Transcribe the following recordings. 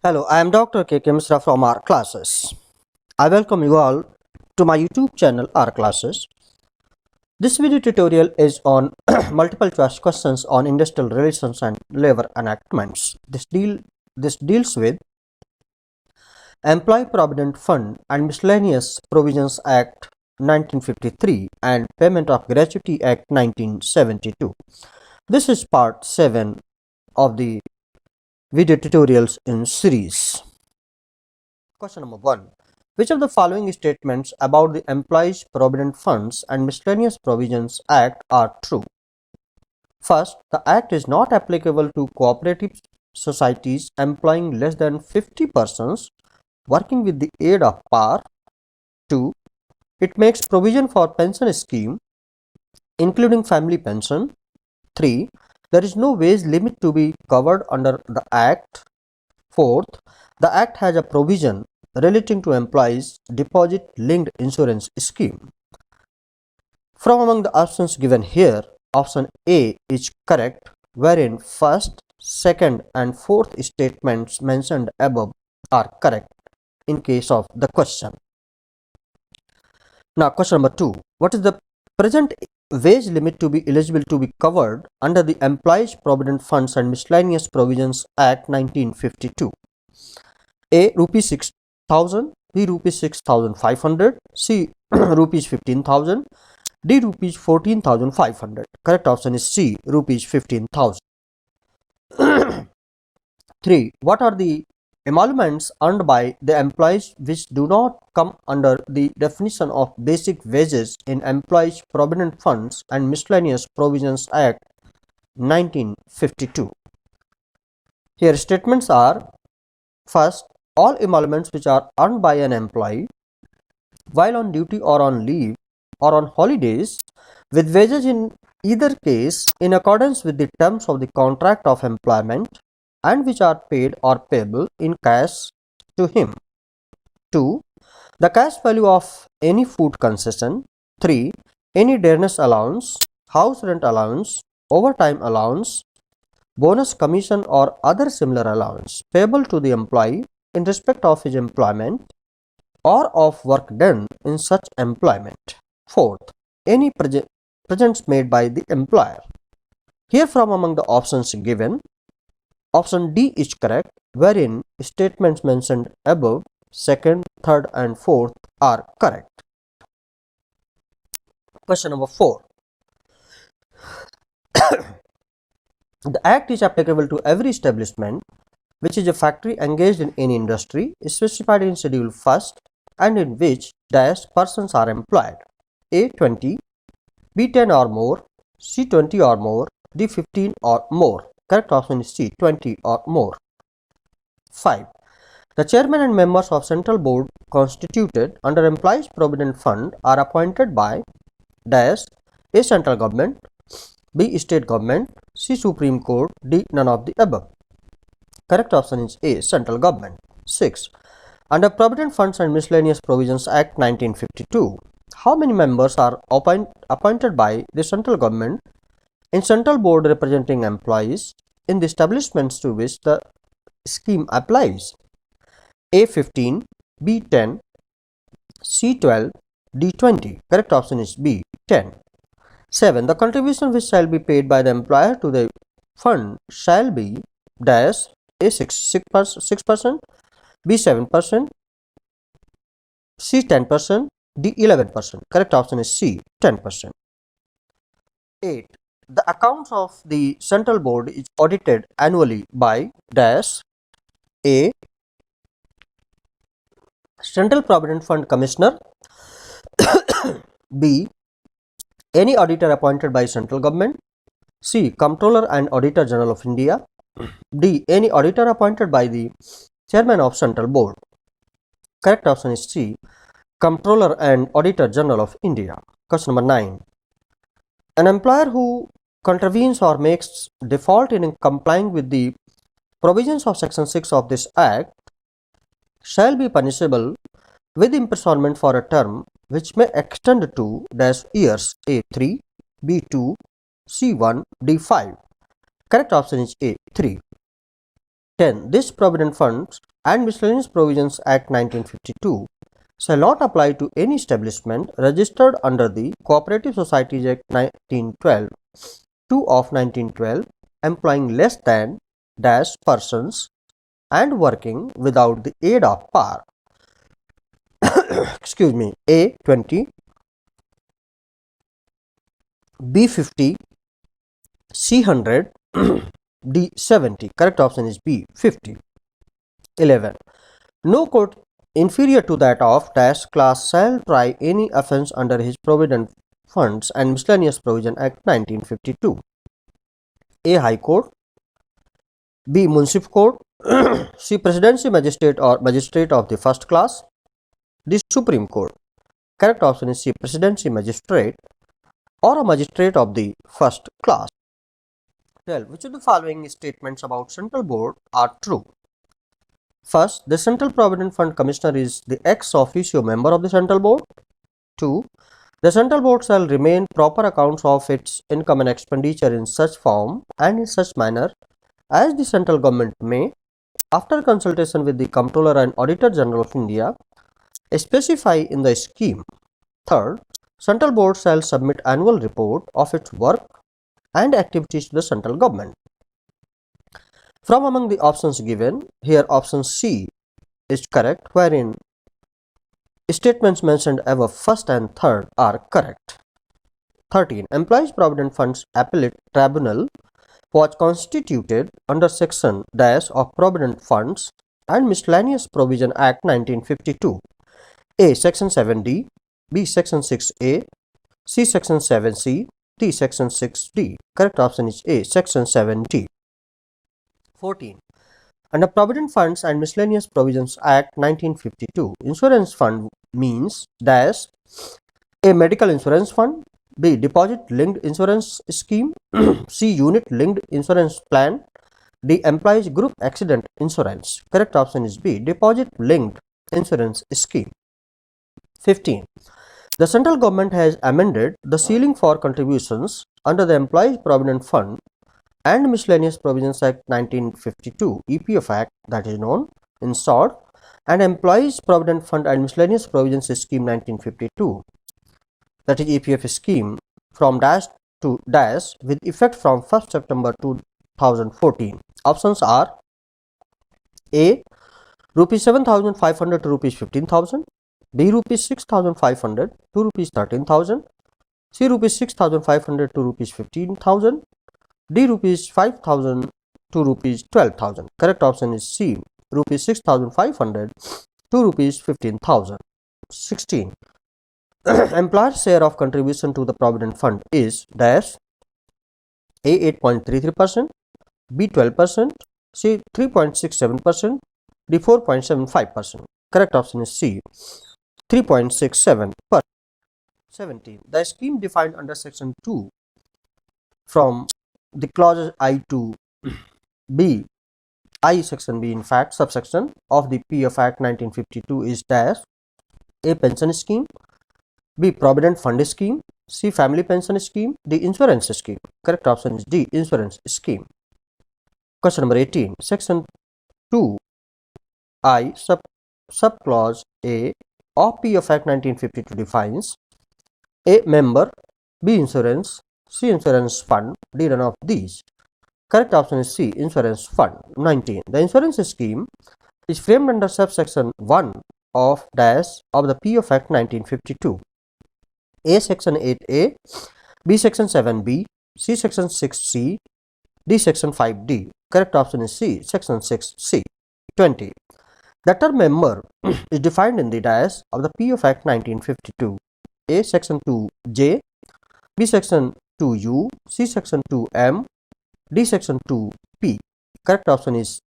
Hello, I am Dr. K. Misra from R Classes. I welcome you all to my YouTube channel R Classes. This video tutorial is on multiple choice questions on industrial relations and labor enactments. This deals with Employee Provident Fund and Miscellaneous Provisions Act 1953 and Payment of Gratuity Act 1972. This is part 7 of the video tutorials in series. Question number 1. Which of the following statements about the Employees Provident Funds and Miscellaneous Provisions Act are true? First, the Act is not applicable to cooperative societies employing less than 50 persons working with the aid of power. 2. It makes provision for pension scheme, including family pension. 3. There is no wage limit to be covered under the Act. Fourth, the Act has a provision relating to employees' deposit-linked insurance scheme. From among the options given here, option A is correct, wherein first, second and fourth statements mentioned above are correct in case of the question. Now, question number 2. What is the present wage limit to be eligible to be covered under the Employees Provident Funds and Miscellaneous Provisions Act 1952? A. Rupees 6,000, B. Rupees 6,500, C. Rupees 15,000, D. Rupees 14,500. Correct option is C. Rupees 15,000. 3. What are the emoluments earned by the employees which do not come under the definition of basic wages in Employees Provident Funds and Miscellaneous Provisions Act 1952? Here statements are: first, all emoluments which are earned by an employee while on duty or on leave or on holidays, with wages in either case in accordance with the terms of the contract of employment, and which are paid or payable in cash to him. 2. The cash value of any food concession. 3. Any dearness allowance, house rent allowance, overtime allowance, bonus, commission or other similar allowance payable to the employee in respect of his employment or of work done in such employment. 4th, any presents made by the employer. Here from among the options given, option D is correct, wherein statements mentioned above, second, third and fourth are correct. Question number 4. The Act is applicable to every establishment which is a factory engaged in any industry specified in Schedule 1st and in which dash persons are employed. A. 20, B. 10 or more, C. 20 or more, D. 15 or more. Correct option is C. 20 or more. 5. The chairman and members of Central Board constituted under Employees Provident Fund are appointed by dash A. Central Government, B. State Government, C. Supreme Court, D. None of the above. Correct option is A. Central Government. 6. Under Provident Funds and Miscellaneous Provisions Act 1952, how many members are appointed by the Central Government in Central Board representing employees in the establishments to which the scheme applies? A. 15, B. 10, C. 12, D. 20. Correct option is B. 10. 7. The contribution which shall be paid by the employer to the fund shall be dash A. 6%, B. 7%, C. 10%, D. 11%. Correct option is C. 10%. 8. The accounts of the Central Board is audited annually by dash A. Central Provident Fund Commissioner, B. Any auditor appointed by Central Government, C. Comptroller and Auditor-General of India, D. Any auditor appointed by the Chairman of Central Board. Correct option is C. Comptroller and Auditor-General of India. Question number 9. An employer who contravenes or makes default in complying with the provisions of Section 6 of this Act shall be punishable with imprisonment for a term which may extend to dash years. A. 3, B. 2, C. 1, D. 5. Correct option is A. 3. 10. This Provident Funds and Miscellaneous Provisions Act 1952 shall not apply to any establishment registered under the Cooperative Societies Act 1912, 2 of 1912, employing less than dash persons and working without the aid of par. Excuse me, A 20, B 50, C 100, D 70. Correct option is B 50. 11. No court inferior to that of dash class shall try any offence under his Provident Funds and Miscellaneous Provision Act 1952. A. High Court, B. Municipal Court, C. Presidency Magistrate or Magistrate of the First Class, D. Supreme Court. Correct option is C. Presidency Magistrate or a Magistrate of the First Class. 12. Which of the following statements about Central Board are true? First, the Central Provident Fund Commissioner is the ex-officio member of the Central Board. 2. The Central Board shall remain proper accounts of its income and expenditure in such form and in such manner as the Central Government may, after consultation with the Comptroller and Auditor-General of India, specify in the scheme. Third, Central Board shall submit annual report of its work and activities to the Central Government. From among the options given, here option C is correct, wherein statements mentioned above first and third are correct. 13. Employees Provident Funds Appellate Tribunal was constituted under Section Dash of Provident Funds and Miscellaneous Provision Act 1952. A. Section 7D, B. Section 6A, C. Section 7C, D. Section 6D. Correct option is A. Section 7D. 14. Under Provident Funds and Miscellaneous Provisions Act 1952, insurance fund means dash A. Medical insurance fund, B. Deposit linked insurance scheme, C. Unit linked insurance plan, D. Employees group accident insurance. Correct option is B. Deposit linked insurance scheme. 15. The Central Government has amended the ceiling for contributions under the Employees Provident Fund and Miscellaneous Provisions Act 1952, EPF Act, that is known in short, and Employees Provident Fund and Miscellaneous Provisions Scheme 1952, that is EPF scheme, from dash to dash with effect from 1st September 2014. Options are A. Rupees 7,500 to Rupees 15,000, B. Rupees 6,500 to Rupees 13,000, C. Rupees 6,500 to Rupees 15,000, D. Rupees 5,000 to Rupees 12,000. Correct option is C. Rupees 6,500 to Rupees 15,000. 16. Employer's share of contribution to the Provident Fund is dash A. 8.33%, B. 12%, C. 3.67%, D. 4.75%. Correct option is C. 3.67%. 17. The scheme defined under Section 2 from the clauses I to B, I section B in fact, subsection of the PF Act 1952 is dash A. Pension scheme, B. Provident Fund scheme, C. Family pension scheme, D. Insurance scheme. Correct option is D. Insurance scheme. Question number 18. Section 2 I subclause A of PF Act 1952 defines A. Member, B. Insurance, C. Insurance fund, D. None of these. Correct option is C. Insurance fund. 19. The insurance scheme is framed under subsection 1 of dash of the PF Act 1952. A. Section 8A, B. Section 7B, C. Section 6C, D. Section 5D. Correct option is C. Section 6C. 20. The term member is defined in the dash of the PF Act 1952. A. Section 2J, B. Section 2U, C. Section 2M, D. Section 2P. Correct option is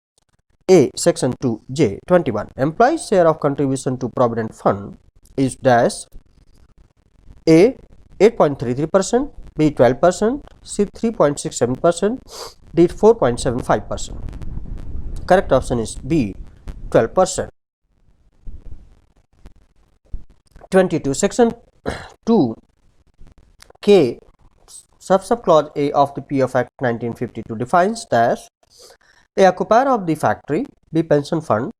A. Section 2J. 21. Employees' share of contribution to Provident Fund is dash A. 8.33%, B. 12%, C. 3.67%, D. 4.75%. Correct option is B. 12%. 22. Section 2K subclause A of the PF Act 1952 defines dash A. Occupier of the factory. B. Pension fund.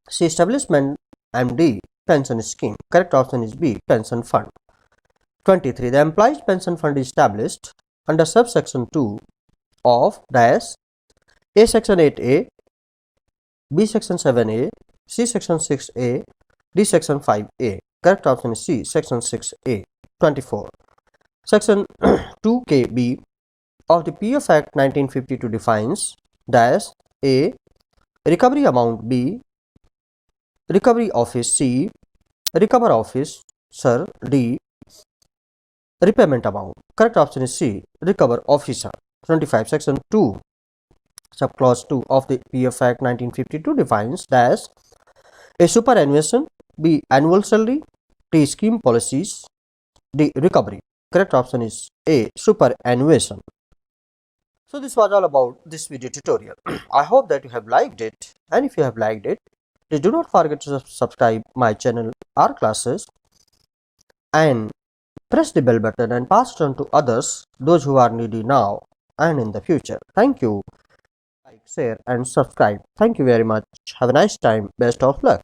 C. Establishment. And D. Pension scheme. Correct option is B. Pension fund. 23. The Employees Pension Fund is established under subsection 2 of dash A section 8A, B section 7A, C section 6A, D section 5A. Correct option is C section 6A. 24. Section 2KB of the PF Act 1952 defines dash A. Recovery amount. B. Recovery office. C. Recover office. Sir. D. Repayment amount. Correct option is C. Recover officer. 25. Section 2 subclause 2 of the PF Act 1952 defines dash A. Superannuation. B. Annual salary. D. Scheme policies. D. Recovery. Correct option is A. Superannuation. So this was all about this video tutorial. I hope that you have liked it, and if you have liked it, please do not forget to subscribe my channel or classes and press the bell button and pass it on to others, those who are needy now and in the future. Thank you. Like, share and subscribe. Thank you very much. Have a nice time. Best of luck.